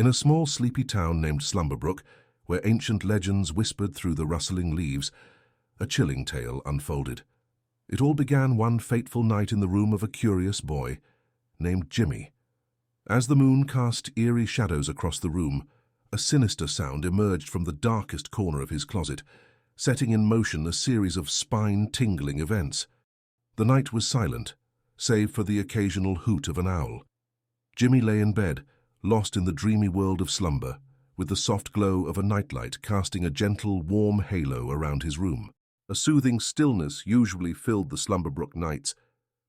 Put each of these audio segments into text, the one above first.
a small sleepy town named Slumberbrook, where ancient legends whispered through the rustling leaves, a chilling tale unfolded. It all began one fateful night in the room of a curious boy named Jimmy. As the moon cast eerie shadows across the room, a sinister sound emerged from the darkest corner of his closet, setting in motion a series of spine-tingling events. The night was silent, save for the occasional hoot of an owl. Jimmy lay in bed, lost in the dreamy world of slumber, with the soft glow of a nightlight casting a gentle, warm halo around his room. A soothing stillness usually filled the Slumberbrook nights,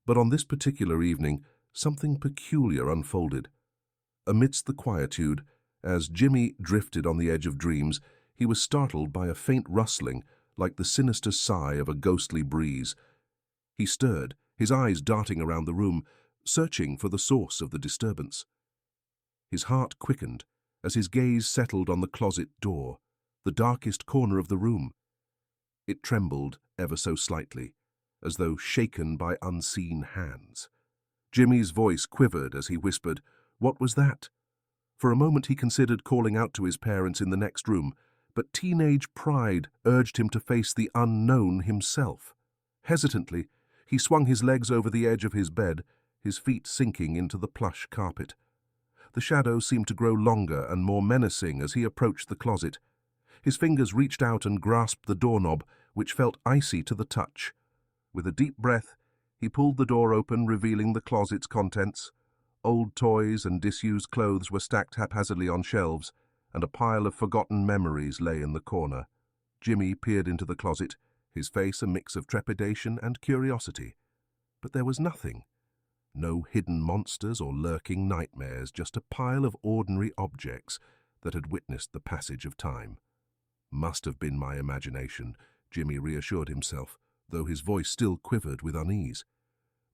but on this particular evening, something peculiar unfolded. Amidst the quietude, as Jimmy drifted on the edge of dreams, he was startled by a faint rustling, like the sinister sigh of a ghostly breeze. He stirred, his eyes darting around the room, searching for the source of the disturbance. His heart quickened as his gaze settled on the closet door, the darkest corner of the room. It trembled ever so slightly, as though shaken by unseen hands. Jimmy's voice quivered as he whispered, "What was that?" For a moment he considered calling out to his parents in the next room, but teenage pride urged him to face the unknown himself. Hesitantly, he swung his legs over the edge of his bed, his feet sinking into the plush carpet. The shadows seemed to grow longer and more menacing as he approached the closet. His fingers reached out and grasped the doorknob, which felt icy to the touch. With a deep breath, he pulled the door open, revealing the closet's contents. Old toys and disused clothes were stacked haphazardly on shelves, and a pile of forgotten memories lay in the corner. Jimmy peered into the closet, his face a mix of trepidation and curiosity. But there was nothing. No hidden monsters or lurking nightmares, just a pile of ordinary objects that had witnessed the passage of time. Must have been my imagination, Jimmy reassured himself, though his voice still quivered with unease.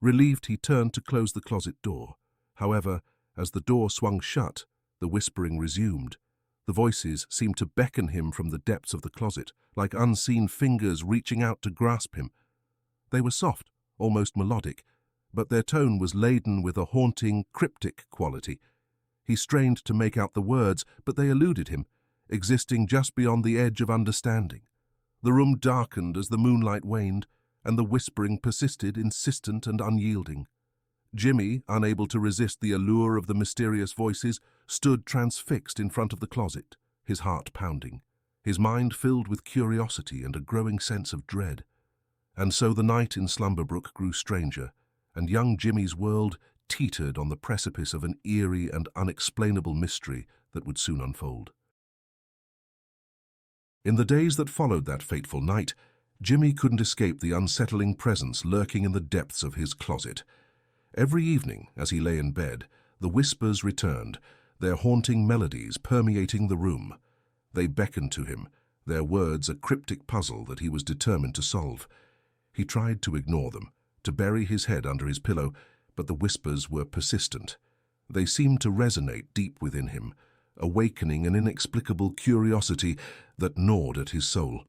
Relieved, he turned to close the closet door. However, as the door swung shut, the whispering resumed. The voices seemed to beckon him from the depths of the closet, like unseen fingers reaching out to grasp him. They were soft, almost melodic, but their tone was laden with a haunting, cryptic quality. He strained to make out the words, but they eluded him, existing just beyond the edge of understanding. The room darkened as the moonlight waned, and the whispering persisted, insistent and unyielding. Jimmy, unable to resist the allure of the mysterious voices, stood transfixed in front of the closet, his heart pounding, his mind filled with curiosity and a growing sense of dread. And so the night in Slumberbrook grew stranger, and young Jimmy's world teetered on the precipice of an eerie and unexplainable mystery that would soon unfold. In the days that followed that fateful night, Jimmy couldn't escape the unsettling presence lurking in the depths of his closet. Every evening, as he lay in bed, the whispers returned, their haunting melodies permeating the room. They beckoned to him, their words a cryptic puzzle that he was determined to solve. He tried to ignore them, to bury his head under his pillow, but the whispers were persistent. They seemed to resonate deep within him, awakening an inexplicable curiosity that gnawed at his soul.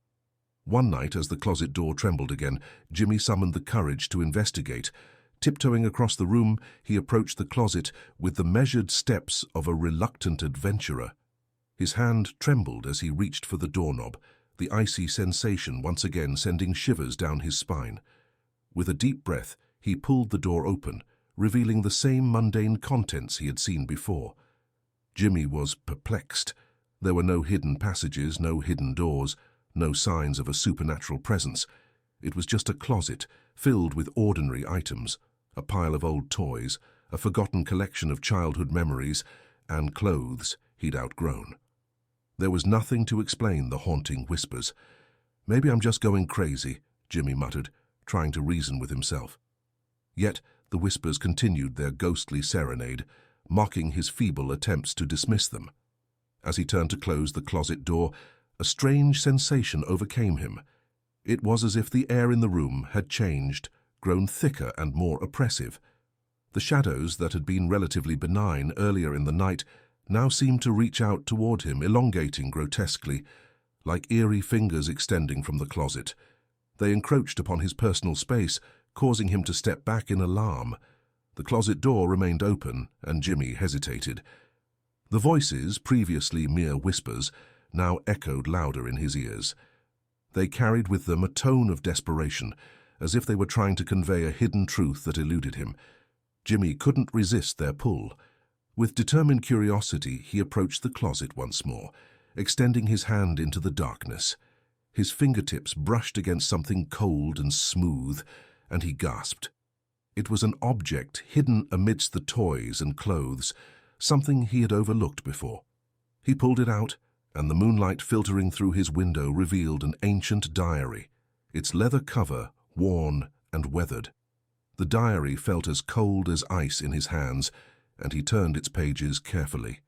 One night, as the closet door trembled again, Jimmy summoned the courage to investigate. Tiptoeing across the room, he approached the closet with the measured steps of a reluctant adventurer. His hand trembled as he reached for the doorknob, the icy sensation once again sending shivers down his spine. With a deep breath, he pulled the door open, revealing the same mundane contents he had seen before. Jimmy was perplexed. There were no hidden passages, no hidden doors, no signs of a supernatural presence. It was just a closet filled with ordinary items, a pile of old toys, a forgotten collection of childhood memories, and clothes he'd outgrown. There was nothing to explain the haunting whispers. "Maybe I'm just going crazy," Jimmy muttered, trying to reason with himself. Yet the whispers continued their ghostly serenade, mocking his feeble attempts to dismiss them. As he turned to close the closet door, a strange sensation overcame him. It was as if the air in the room had changed, grown thicker and more oppressive. The shadows that had been relatively benign earlier in the night now seemed to reach out toward him, elongating grotesquely, like eerie fingers extending from the closet. They encroached upon his personal space, causing him to step back in alarm. The closet door remained open, and Jimmy hesitated. The voices, previously mere whispers, now echoed louder in his ears. They carried with them a tone of desperation, as if they were trying to convey a hidden truth that eluded him. Jimmy couldn't resist their pull. With determined curiosity, he approached the closet once more, extending his hand into the darkness. His fingertips brushed against something cold and smooth, and he gasped. It was an object hidden amidst the toys and clothes, something he had overlooked before. He pulled it out, and the moonlight filtering through his window revealed an ancient diary, its leather cover worn and weathered. The diary felt as cold as ice in his hands, and he turned its pages carefully.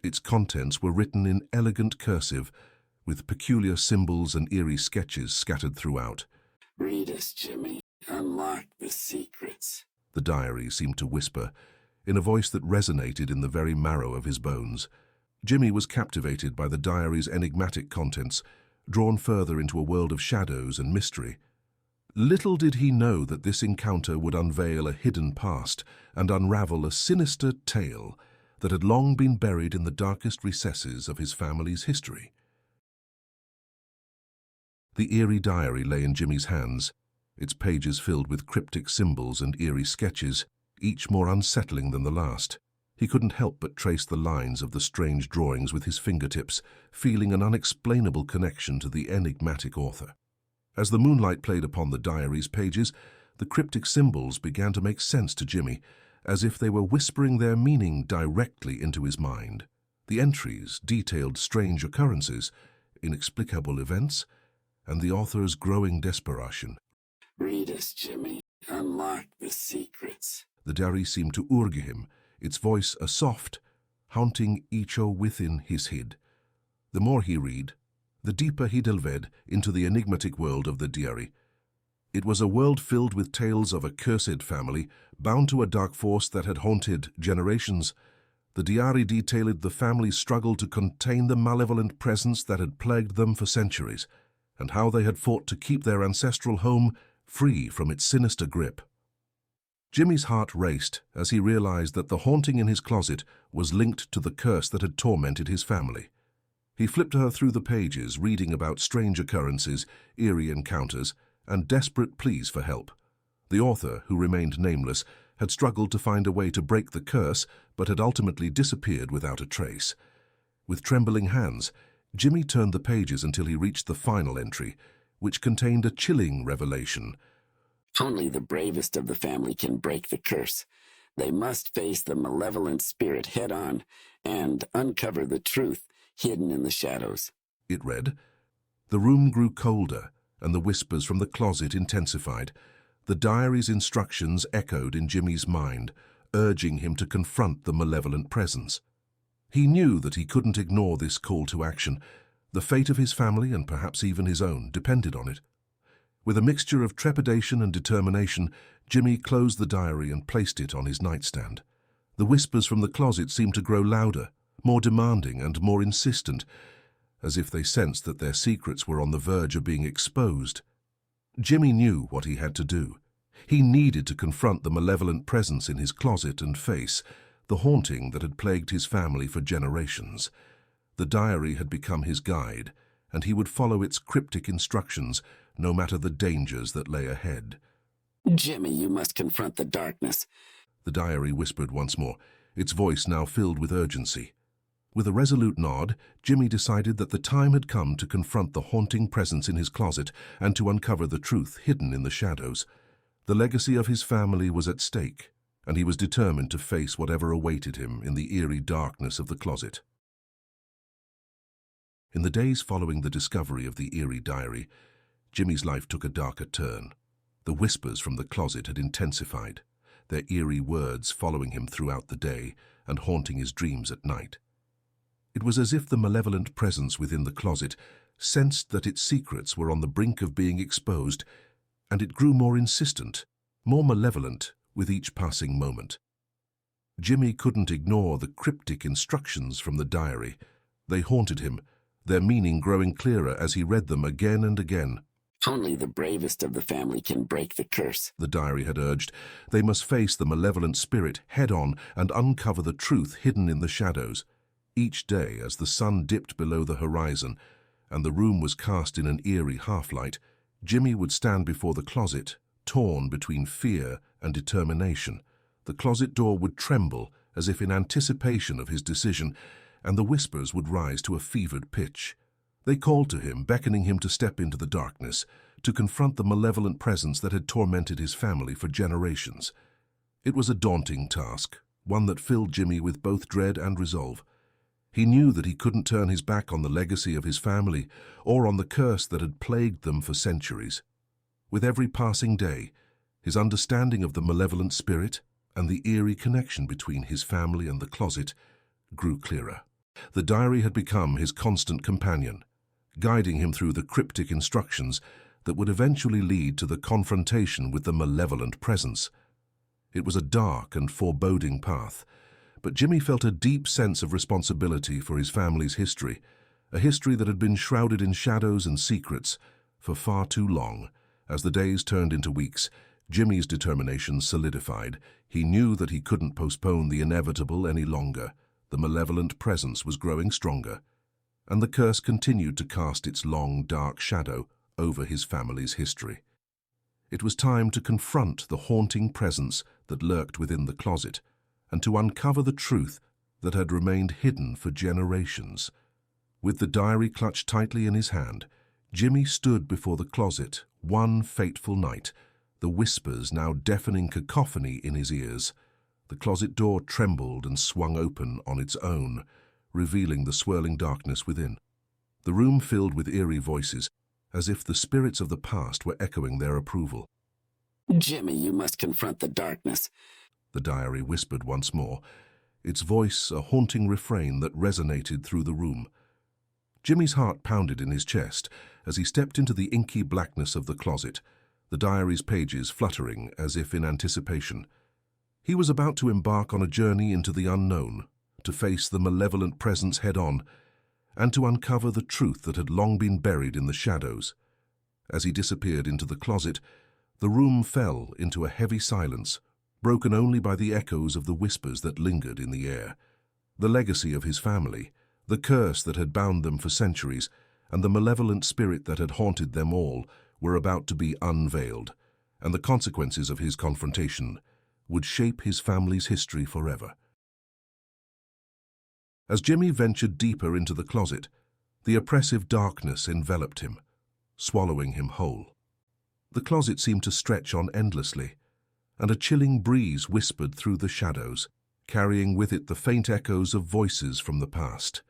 Its contents were written in elegant cursive, with peculiar symbols and eerie sketches scattered throughout. "Read us, Jimmy. Unlock the secrets," the diary seemed to whisper, in a voice that resonated in the very marrow of his bones. Jimmy was captivated by the diary's enigmatic contents, drawn further into a world of shadows and mystery. Little did he know that this encounter would unveil a hidden past and unravel a sinister tale that had long been buried in the darkest recesses of his family's history. The eerie diary lay in Jimmy's hands, its pages filled with cryptic symbols and eerie sketches, each more unsettling than the last. He couldn't help but trace the lines of the strange drawings with his fingertips, feeling an unexplainable connection to the enigmatic author. As the moonlight played upon the diary's pages, the cryptic symbols began to make sense to Jimmy, as if they were whispering their meaning directly into his mind. The entries detailed strange occurrences, inexplicable events, and the author's growing desperation. "Read us, Jimmy. Unlock the secrets." The diary seemed to urge him, its voice a soft, haunting echo within his head. The more he read, the deeper he delved into the enigmatic world of the diary. It was a world filled with tales of a cursed family, bound to a dark force that had haunted generations. The diary detailed the family's struggle to contain the malevolent presence that had plagued them for centuries, and how they had fought to keep their ancestral home free from its sinister grip. Jimmy's heart raced as he realized that the haunting in his closet was linked to the curse that had tormented his family. He flipped her through the pages, reading about strange occurrences, eerie encounters, and desperate pleas for help. The author, who remained nameless, had struggled to find a way to break the curse, but had ultimately disappeared without a trace. With trembling hands, Jimmy turned the pages until he reached the final entry, which contained a chilling revelation. "Only the bravest of the family can break the curse. They must face the malevolent spirit head-on and uncover the truth hidden in the shadows," it read. The room grew colder, and the whispers from the closet intensified. The diary's instructions echoed in Jimmy's mind, urging him to confront the malevolent presence. He knew that he couldn't ignore this call to action. The fate of his family, and perhaps even his own, depended on it. With a mixture of trepidation and determination, Jimmy closed the diary and placed it on his nightstand. The whispers from the closet seemed to grow louder, more demanding and more insistent, as if they sensed that their secrets were on the verge of being exposed. Jimmy knew what he had to do. He needed to confront the malevolent presence in his closet and face the haunting that had plagued his family for generations. The diary had become his guide, and he would follow its cryptic instructions, no matter the dangers that lay ahead. "Jimmy, you must confront the darkness," the diary whispered once more, its voice now filled with urgency. With a resolute nod, Jimmy decided that the time had come to confront the haunting presence in his closet and to uncover the truth hidden in the shadows. The legacy of his family was at stake, and he was determined to face whatever awaited him in the eerie darkness of the closet. In the days following the discovery of the eerie diary, Jimmy's life took a darker turn. The whispers from the closet had intensified, their eerie words following him throughout the day and haunting his dreams at night. It was as if the malevolent presence within the closet sensed that its secrets were on the brink of being exposed, and it grew more insistent, more malevolent with each passing moment. Jimmy couldn't ignore the cryptic instructions from the diary. They haunted him, their meaning growing clearer as he read them again and again. "Only the bravest of the family can break the curse," the diary had urged. They must face the malevolent spirit head-on and uncover the truth hidden in the shadows. Each day, as the sun dipped below the horizon and the room was cast in an eerie half-light, Jimmy would stand before the closet, torn between fear and determination. The closet door would tremble as if in anticipation of his decision, and the whispers would rise to a fevered pitch. They called to him, beckoning him to step into the darkness, to confront the malevolent presence that had tormented his family for generations. It was a daunting task, one that filled Jimmy with both dread and resolve. He knew that he couldn't turn his back on the legacy of his family or on the curse that had plagued them for centuries. With every passing day, his understanding of the malevolent spirit and the eerie connection between his family and the closet grew clearer. The diary had become his constant companion, guiding him through the cryptic instructions that would eventually lead to the confrontation with the malevolent presence. It was a dark and foreboding path, but Jimmy felt a deep sense of responsibility for his family's history, a history that had been shrouded in shadows and secrets for far too long. As the days turned into weeks, Jimmy's determination solidified. He knew that he couldn't postpone the inevitable any longer. The malevolent presence was growing stronger, and the curse continued to cast its long, dark shadow over his family's history. It was time to confront the haunting presence that lurked within the closet, and to uncover the truth that had remained hidden for generations. With the diary clutched tightly in his hand, Jimmy stood before the closet one fateful night, the whispers now deafening cacophony in his ears. The closet door trembled and swung open on its own, revealing the swirling darkness within. The room filled with eerie voices, as if the spirits of the past were echoing their approval. Jimmy, you must confront the darkness. The diary whispered once more, its voice a haunting refrain that resonated through the room. Jimmy's heart pounded in his chest as he stepped into the inky blackness of the closet, the diary's pages fluttering as if in anticipation. He was about to embark on a journey into the unknown, to face the malevolent presence head-on, and to uncover the truth that had long been buried in the shadows. As he disappeared into the closet, the room fell into a heavy silence, broken only by the echoes of the whispers that lingered in the air. The legacy of his family, the curse that had bound them for centuries, and the malevolent spirit that had haunted them all were about to be unveiled, and the consequences of his confrontation would shape his family's history forever. As Jimmy ventured deeper into the closet, the oppressive darkness enveloped him, swallowing him whole. The closet seemed to stretch on endlessly, and a chilling breeze whispered through the shadows, carrying with it the faint echoes of voices from the past.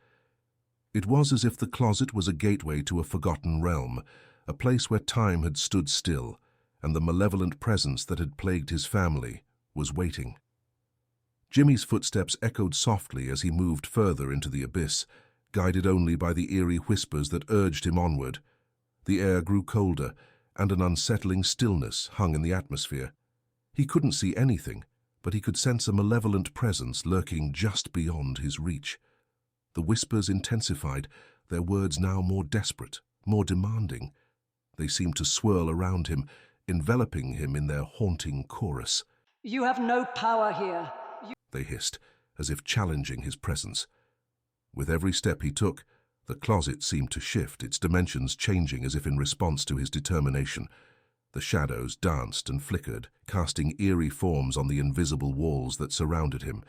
It was as if the closet was a gateway to a forgotten realm, a place where time had stood still, and the malevolent presence that had plagued his family was waiting. Jimmy's footsteps echoed softly as he moved further into the abyss, guided only by the eerie whispers that urged him onward. The air grew colder, and an unsettling stillness hung in the atmosphere. He couldn't see anything, but he could sense a malevolent presence lurking just beyond his reach. The whispers intensified, their words now more desperate, more demanding. They seemed to swirl around him, enveloping him in their haunting chorus. "You have no power here," they hissed, as if challenging his presence. With every step he took, the closet seemed to shift, its dimensions changing as if in response to his determination. The shadows danced and flickered, casting eerie forms on the invisible walls that surrounded him.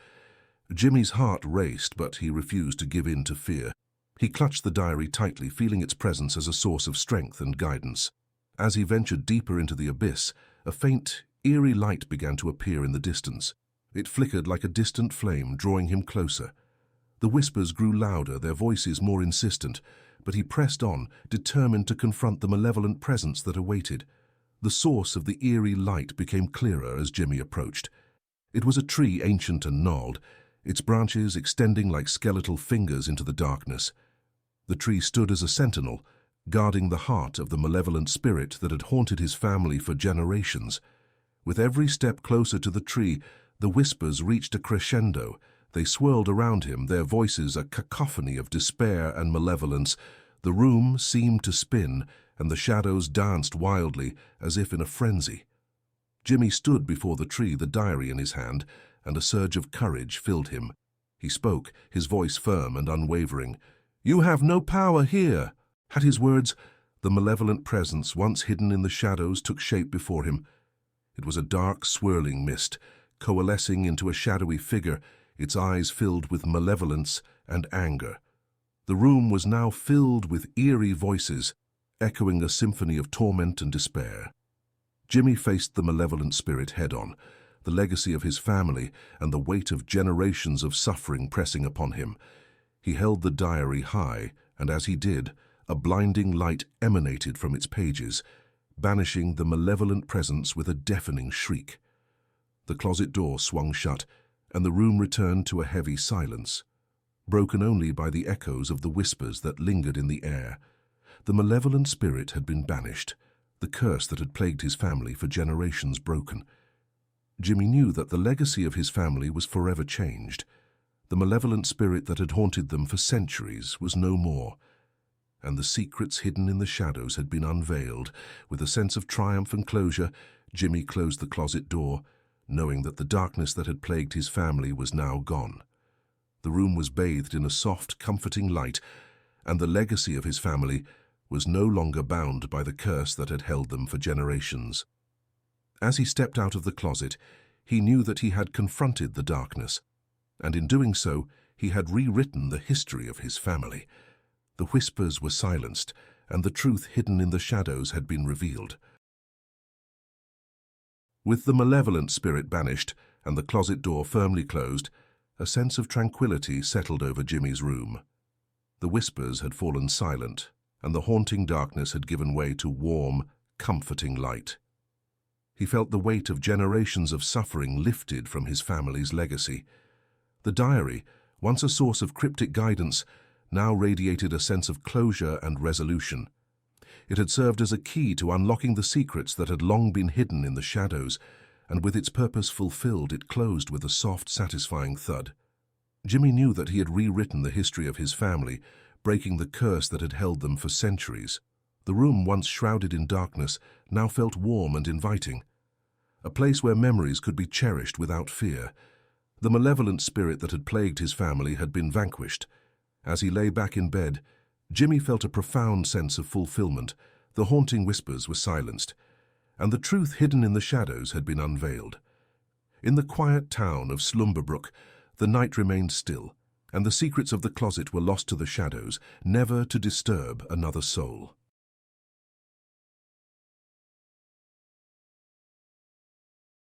Jimmy's heart raced, but he refused to give in to fear. He clutched the diary tightly, feeling its presence as a source of strength and guidance. As he ventured deeper into the abyss, a faint, eerie light began to appear in the distance. It flickered like a distant flame, drawing him closer. The whispers grew louder, their voices more insistent, but he pressed on, determined to confront the malevolent presence that awaited. The source of the eerie light became clearer as Jimmy approached. It was a tree ancient and gnarled, its branches extending like skeletal fingers into the darkness. The tree stood as a sentinel, guarding the heart of the malevolent spirit that had haunted his family for generations. With every step closer to the tree, the whispers reached a crescendo. They swirled around him, their voices a cacophony of despair and malevolence. The room seemed to spin, and the shadows danced wildly, as if in a frenzy. Jimmy stood before the tree, the diary in his hand, and a surge of courage filled him. He spoke, his voice firm and unwavering. "You have no power here." At his words, the malevolent presence once hidden in the shadows took shape before him. It was a dark, swirling mist, coalescing into a shadowy figure, its eyes filled with malevolence and anger. The room was now filled with eerie voices, echoing a symphony of torment and despair. Jimmy faced the malevolent spirit head-on, the legacy of his family and the weight of generations of suffering pressing upon him. He held the diary high, and as he did, a blinding light emanated from its pages, banishing the malevolent presence with a deafening shriek. The closet door swung shut, and the room returned to a heavy silence, broken only by the echoes of the whispers that lingered in the air. The malevolent spirit had been banished, the curse that had plagued his family for generations broken. Jimmy knew that the legacy of his family was forever changed. The malevolent spirit that had haunted them for centuries was no more, and the secrets hidden in the shadows had been unveiled. With a sense of triumph and closure, Jimmy closed the closet door, knowing that the darkness that had plagued his family was now gone. The room was bathed in a soft, comforting light, and the legacy of his family was no longer bound by the curse that had held them for generations. As he stepped out of the closet, he knew that he had confronted the darkness, and in doing so, he had rewritten the history of his family. The whispers were silenced, and the truth hidden in the shadows had been revealed. With the malevolent spirit banished and the closet door firmly closed, a sense of tranquility settled over Jimmy's room. The whispers had fallen silent, and the haunting darkness had given way to warm, comforting light. He felt the weight of generations of suffering lifted from his family's legacy. The diary, once a source of cryptic guidance, now radiated a sense of closure and resolution. It had served as a key to unlocking the secrets that had long been hidden in the shadows, and with its purpose fulfilled, it closed with a soft, satisfying thud. Jimmy knew that he had rewritten the history of his family, breaking the curse that had held them for centuries. The room, once shrouded in darkness, now felt warm and inviting, a place where memories could be cherished without fear. The malevolent spirit that had plagued his family had been vanquished. As he lay back in bed, Jimmy felt a profound sense of fulfillment. The haunting whispers were silenced, and the truth hidden in the shadows had been unveiled. In the quiet town of Slumberbrook, the night remained still, and the secrets of the closet were lost to the shadows, never to disturb another soul.